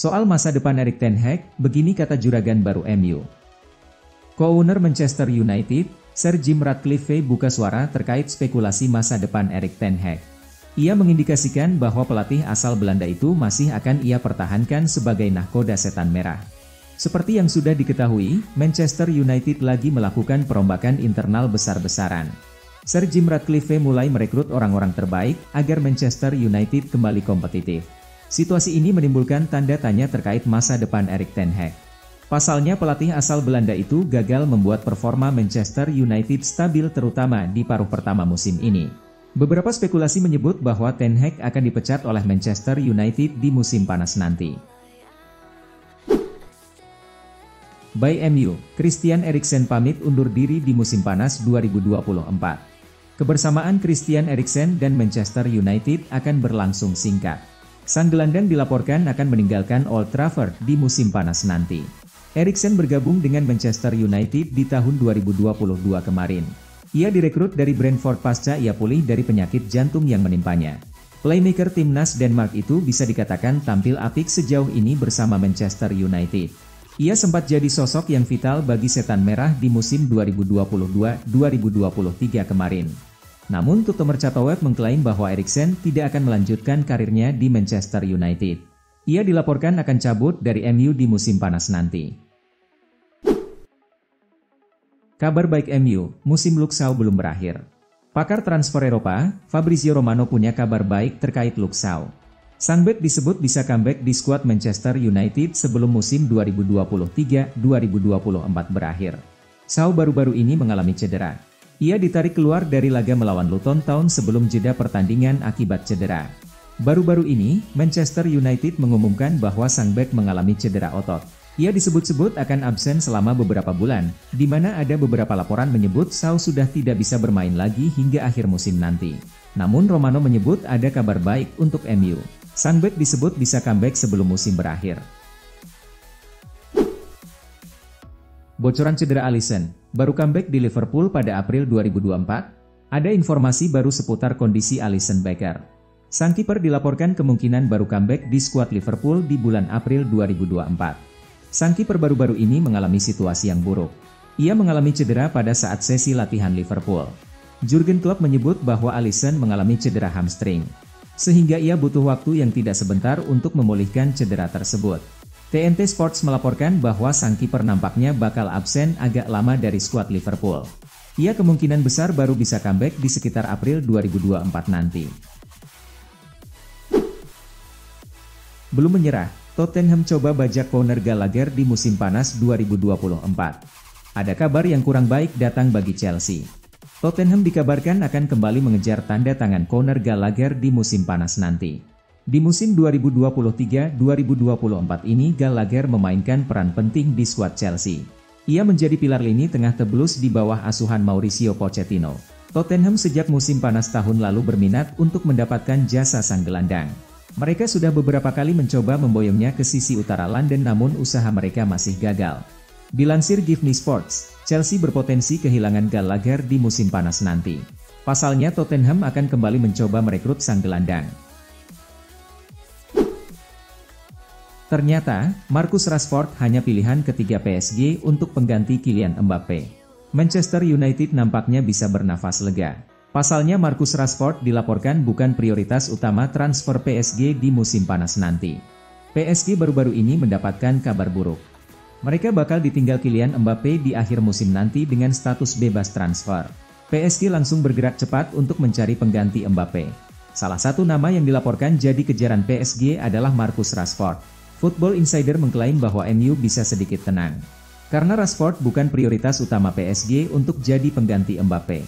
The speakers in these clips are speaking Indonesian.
Soal masa depan Erik ten Hag, begini kata juragan baru MU. Co-owner Manchester United, Sir Jim Ratcliffe buka suara terkait spekulasi masa depan Erik ten Hag. Ia mengindikasikan bahwa pelatih asal Belanda itu masih akan ia pertahankan sebagai nahkoda setan merah. Seperti yang sudah diketahui, Manchester United lagi melakukan perombakan internal besar-besaran. Sir Jim Ratcliffe mulai merekrut orang-orang terbaik agar Manchester United kembali kompetitif. Situasi ini menimbulkan tanda tanya terkait masa depan Erik ten Hag. Pasalnya pelatih asal Belanda itu gagal membuat performa Manchester United stabil terutama di paruh pertama musim ini. Beberapa spekulasi menyebut bahwa Ten Hag akan dipecat oleh Manchester United di musim panas nanti. By MU, Christian Eriksen pamit undur diri di musim panas 2024. Kebersamaan Christian Eriksen dan Manchester United akan berlangsung singkat. Sang gelandang dilaporkan akan meninggalkan Old Trafford di musim panas nanti. Eriksen bergabung dengan Manchester United di tahun 2022 kemarin. Ia direkrut dari Brentford pasca ia pulih dari penyakit jantung yang menimpanya. Playmaker timnas Denmark itu bisa dikatakan tampil apik sejauh ini bersama Manchester United. Ia sempat jadi sosok yang vital bagi setan merah di musim 2022-2023 kemarin. Namun Toto Mercatoweck mengklaim bahwa Eriksen tidak akan melanjutkan karirnya di Manchester United. Ia dilaporkan akan cabut dari MU di musim panas nanti. Kabar baik MU, musim Luke Shaw belum berakhir. Pakar transfer Eropa, Fabrizio Romano punya kabar baik terkait Luke Shaw. Sang bek disebut bisa comeback di skuad Manchester United sebelum musim 2023-2024 berakhir. Shaw baru-baru ini mengalami cedera. Ia ditarik keluar dari laga melawan Luton Town sebelum jeda pertandingan akibat cedera. Baru-baru ini, Manchester United mengumumkan bahwa sang bek mengalami cedera otot. Ia disebut-sebut akan absen selama beberapa bulan, di mana ada beberapa laporan menyebut Shaw sudah tidak bisa bermain lagi hingga akhir musim nanti. Namun Romano menyebut ada kabar baik untuk MU. Sang bek disebut bisa comeback sebelum musim berakhir. Bocoran cedera Alisson, baru comeback di Liverpool pada April 2024? Ada informasi baru seputar kondisi Alisson Becker. Sang kiper dilaporkan kemungkinan baru comeback di skuad Liverpool di bulan April 2024. Sang kiper baru-baru ini mengalami situasi yang buruk. Ia mengalami cedera pada saat sesi latihan Liverpool. Jurgen Klopp menyebut bahwa Alisson mengalami cedera hamstring, sehingga ia butuh waktu yang tidak sebentar untuk memulihkan cedera tersebut. TNT Sports melaporkan bahwa sang kiper nampaknya bakal absen agak lama dari skuad Liverpool. Ia kemungkinan besar baru bisa comeback di sekitar April 2024 nanti. Belum menyerah, Tottenham coba bajak Conor Gallagher di musim panas 2024. Ada kabar yang kurang baik datang bagi Chelsea. Tottenham dikabarkan akan kembali mengejar tanda tangan Conor Gallagher di musim panas nanti. Di musim 2023-2024 ini Gallagher memainkan peran penting di skuad Chelsea. Ia menjadi pilar lini tengah Blues di bawah asuhan Mauricio Pochettino. Tottenham sejak musim panas tahun lalu berminat untuk mendapatkan jasa sang gelandang. Mereka sudah beberapa kali mencoba memboyongnya ke sisi utara London namun usaha mereka masih gagal. Dilansir Give Me Sports, Chelsea berpotensi kehilangan Gallagher di musim panas nanti. Pasalnya Tottenham akan kembali mencoba merekrut sang gelandang. Ternyata, Marcus Rashford hanya pilihan ketiga PSG untuk pengganti Kylian Mbappe. Manchester United nampaknya bisa bernafas lega. Pasalnya Marcus Rashford dilaporkan bukan prioritas utama transfer PSG di musim panas nanti. PSG baru-baru ini mendapatkan kabar buruk. Mereka bakal ditinggal Kylian Mbappe di akhir musim nanti dengan status bebas transfer. PSG langsung bergerak cepat untuk mencari pengganti Mbappe. Salah satu nama yang dilaporkan jadi kejaran PSG adalah Marcus Rashford. Football Insider mengklaim bahwa MU bisa sedikit tenang, karena Rashford bukan prioritas utama PSG untuk jadi pengganti Mbappe.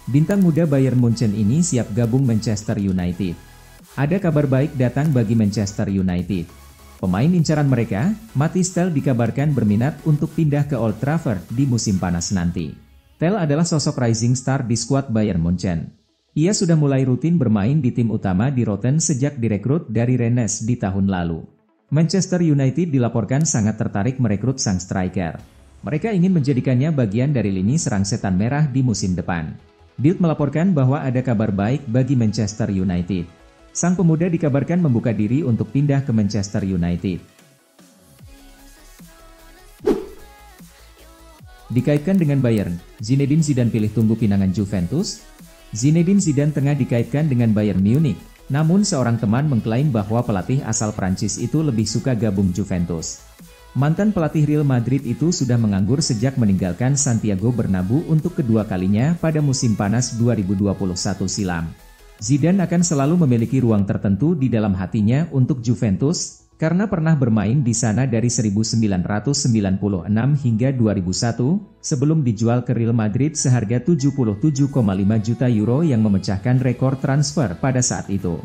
Bintang muda Bayern Munchen ini siap gabung Manchester United. Ada kabar baik datang bagi Manchester United. Pemain incaran mereka, Mathys Tel dikabarkan berminat untuk pindah ke Old Trafford di musim panas nanti. Tel adalah sosok rising star di skuad Bayern Munchen. Ia sudah mulai rutin bermain di tim utama di Rotten sejak direkrut dari Rennes di tahun lalu. Manchester United dilaporkan sangat tertarik merekrut sang striker. Mereka ingin menjadikannya bagian dari lini serang setan merah di musim depan. Bild melaporkan bahwa ada kabar baik bagi Manchester United. Sang pemuda dikabarkan membuka diri untuk pindah ke Manchester United. Dikaitkan dengan Bayern, Zinedine Zidane pilih tunggu pinangan Juventus. Zinedine Zidane tengah dikaitkan dengan Bayern Munich, namun seorang teman mengklaim bahwa pelatih asal Prancis itu lebih suka gabung Juventus. Mantan pelatih Real Madrid itu sudah menganggur sejak meninggalkan Santiago Bernabeu untuk kedua kalinya pada musim panas 2021 silam. Zidane akan selalu memiliki ruang tertentu di dalam hatinya untuk Juventus, karena pernah bermain di sana dari 1996 hingga 2001, sebelum dijual ke Real Madrid seharga 77,5 juta euro yang memecahkan rekor transfer pada saat itu.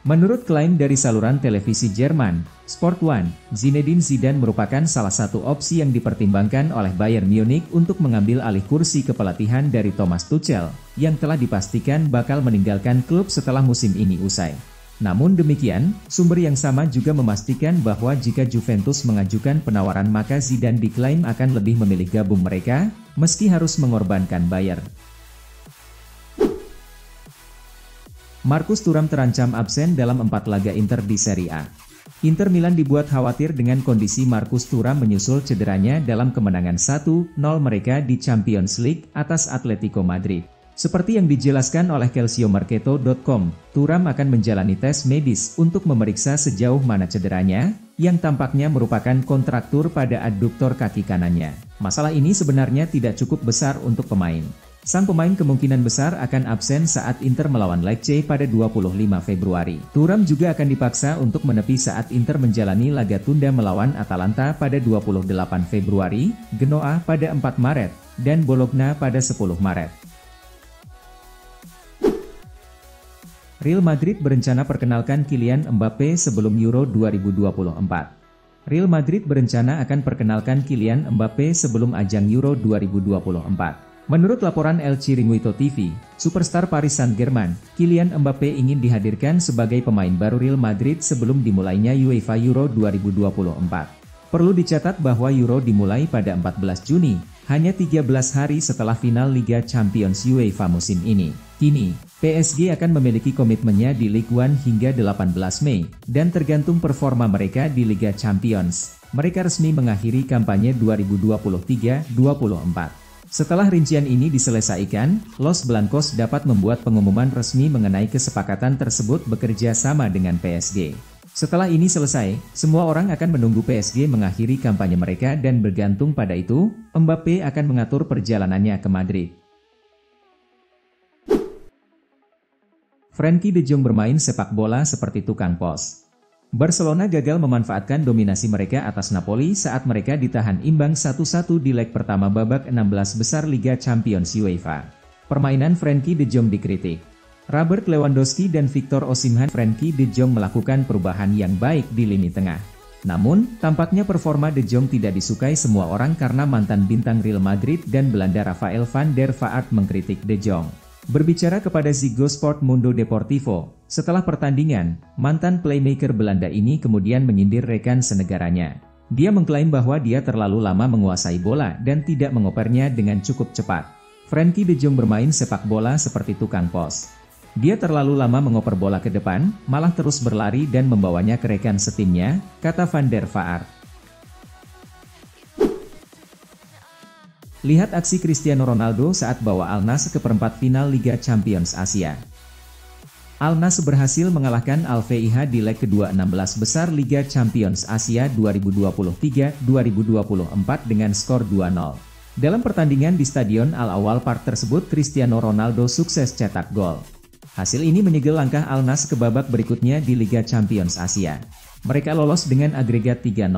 Menurut klaim dari saluran televisi Jerman, Sport One, Zinedine Zidane merupakan salah satu opsi yang dipertimbangkan oleh Bayern Munich untuk mengambil alih kursi kepelatihan dari Thomas Tuchel, yang telah dipastikan bakal meninggalkan klub setelah musim ini usai. Namun demikian, sumber yang sama juga memastikan bahwa jika Juventus mengajukan penawaran maka Zidane diklaim akan lebih memilih gabung mereka, meski harus mengorbankan Bayern. Marcus Thuram terancam absen dalam 4 laga Inter di Serie A. Inter Milan dibuat khawatir dengan kondisi Marcus Thuram menyusul cederanya dalam kemenangan 1-0 mereka di Champions League atas Atletico Madrid. Seperti yang dijelaskan oleh calciomercato.com, Thuram akan menjalani tes medis untuk memeriksa sejauh mana cederanya, yang tampaknya merupakan kontraktur pada aduktor kaki kanannya. Masalah ini sebenarnya tidak cukup besar untuk pemain. Sang pemain kemungkinan besar akan absen saat Inter melawan Lecce pada 25 Februari. Thuram juga akan dipaksa untuk menepi saat Inter menjalani laga tunda melawan Atalanta pada 28 Februari, Genoa pada 4 Maret, dan Bologna pada 10 Maret. Real Madrid berencana perkenalkan Kylian Mbappe sebelum Euro 2024. Real Madrid berencana akan perkenalkan Kylian Mbappe sebelum ajang Euro 2024. Menurut laporan El Chiringuito TV, superstar Paris Saint-Germain, Kylian Mbappe ingin dihadirkan sebagai pemain baru Real Madrid sebelum dimulainya UEFA Euro 2024. Perlu dicatat bahwa Euro dimulai pada 14 Juni, hanya 13 hari setelah final Liga Champions UEFA musim ini. Kini, PSG akan memiliki komitmennya di Ligue 1 hingga 18 Mei, dan tergantung performa mereka di Liga Champions, mereka resmi mengakhiri kampanye 2023-24. Setelah rincian ini diselesaikan, Los Blancos dapat membuat pengumuman resmi mengenai kesepakatan tersebut bekerja sama dengan PSG. Setelah ini selesai, semua orang akan menunggu PSG mengakhiri kampanye mereka dan bergantung pada itu, Mbappe akan mengatur perjalanannya ke Madrid. Frenkie de Jong bermain sepak bola seperti tukang pos. Barcelona gagal memanfaatkan dominasi mereka atas Napoli saat mereka ditahan imbang 1-1 di leg pertama babak 16 besar Liga Champions UEFA. Permainan Frenkie de Jong dikritik. Robert Lewandowski dan Victor Osimhen. Frenkie de Jong melakukan perubahan yang baik di lini tengah. Namun, tampaknya performa de Jong tidak disukai semua orang karena mantan bintang Real Madrid dan Belanda Rafael van der Vaart mengkritik de Jong. Berbicara kepada Ziggo Sport Mundo Deportivo, setelah pertandingan, mantan playmaker Belanda ini kemudian menyindir rekan senegaranya. Dia mengklaim bahwa dia terlalu lama menguasai bola dan tidak mengopernya dengan cukup cepat. Frenkie de Jong bermain sepak bola seperti tukang pos. Dia terlalu lama mengoper bola ke depan, malah terus berlari dan membawanya ke rekan setimnya, kata van der Vaart. Lihat aksi Cristiano Ronaldo saat bawa Al Nassr ke perempat final Liga Champions Asia. Al Nassr berhasil mengalahkan Al-Feiha di leg kedua 16 besar Liga Champions Asia 2023-2024 dengan skor 2-0. Dalam pertandingan di Stadion Al-Awal Park tersebut, Cristiano Ronaldo sukses cetak gol. Hasil ini menyegel langkah Al Nassr ke babak berikutnya di Liga Champions Asia. Mereka lolos dengan agregat 3-0.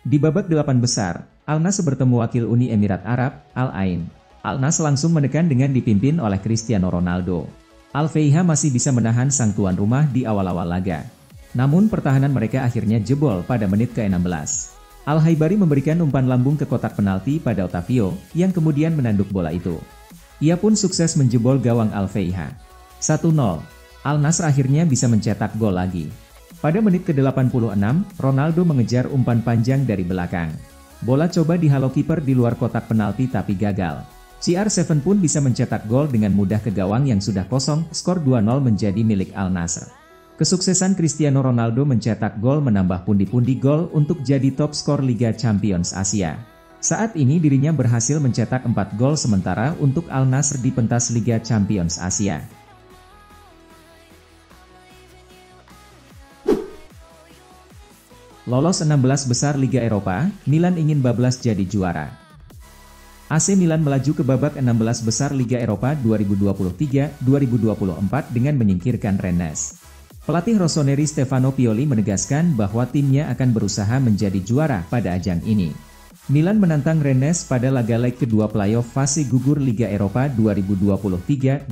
Di babak 8 besar, Al Nassr bertemu wakil Uni Emirat Arab, Al Ain. Al Nassr langsung menekan dengan dipimpin oleh Cristiano Ronaldo. Al-Feiha masih bisa menahan sang tuan rumah di awal-awal laga. Namun pertahanan mereka akhirnya jebol pada menit ke-16. Al-Haibari memberikan umpan lambung ke kotak penalti pada Otavio, yang kemudian menanduk bola itu. Ia pun sukses menjebol gawang Al-Feiha. 1-0. Al Nassr akhirnya bisa mencetak gol lagi. Pada menit ke-86, Ronaldo mengejar umpan panjang dari belakang. Bola coba dihalau kiper di luar kotak penalti tapi gagal. CR7 pun bisa mencetak gol dengan mudah ke gawang yang sudah kosong, skor 2-0 menjadi milik Al Nassr. Kesuksesan Cristiano Ronaldo mencetak gol menambah pundi-pundi gol untuk jadi top skor Liga Champions Asia. Saat ini dirinya berhasil mencetak 4 gol sementara untuk Al Nassr di pentas Liga Champions Asia. Lolos 16 besar Liga Eropa, Milan ingin bablas jadi juara. AC Milan melaju ke babak 16 besar Liga Eropa 2023-2024 dengan menyingkirkan Rennes. Pelatih Rossoneri Stefano Pioli menegaskan bahwa timnya akan berusaha menjadi juara pada ajang ini. Milan menantang Rennes pada laga leg kedua playoff fase gugur Liga Eropa 2023-2024,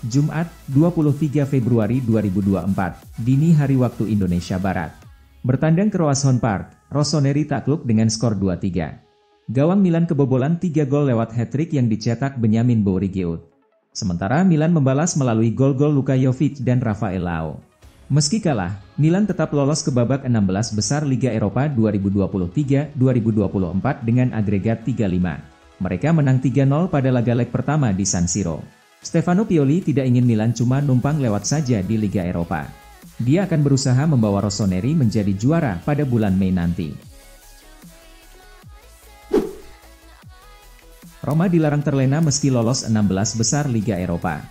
Jumat, 23 Februari 2024, dini hari waktu Indonesia Barat. Bertandang ke Roazhon Park, Rossoneri takluk dengan skor 2-3. Gawang Milan kebobolan 3 gol lewat hat-trick yang dicetak Benjamin Bourigeaud. Sementara Milan membalas melalui gol-gol Luka Jovic dan Rafael Leao. Meski kalah, Milan tetap lolos ke babak 16 besar Liga Eropa 2023-2024 dengan agregat 3-5. Mereka menang 3-0 pada laga leg pertama di San Siro. Stefano Pioli tidak ingin Milan cuma numpang lewat saja di Liga Eropa. Dia akan berusaha membawa Rossoneri menjadi juara pada bulan Mei nanti. Roma dilarang terlena meski lolos 16 besar Liga Eropa.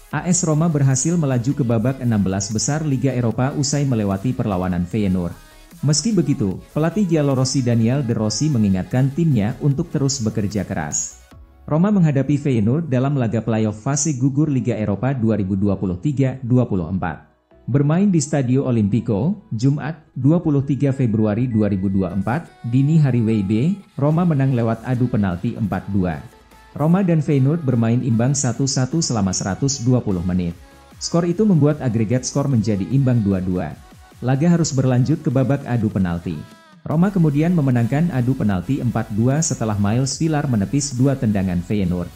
AS Roma berhasil melaju ke babak 16 besar Liga Eropa usai melewati perlawanan Feyenoord. Meski begitu, pelatih Giallorossi Daniel De Rossi mengingatkan timnya untuk terus bekerja keras. Roma menghadapi Feyenoord dalam laga playoff fase gugur Liga Eropa 2023-2024. Bermain di Stadio Olimpico, Jumat, 23 Februari 2024, dini hari WIB, Roma menang lewat adu penalti 4-2. Roma dan Feyenoord bermain imbang 1-1 selama 120 menit. Skor itu membuat agregat skor menjadi imbang 2-2. Laga harus berlanjut ke babak adu penalti. Roma kemudian memenangkan adu penalti 4-2 setelah Miles Villar menepis 2 tendangan Feyenoord.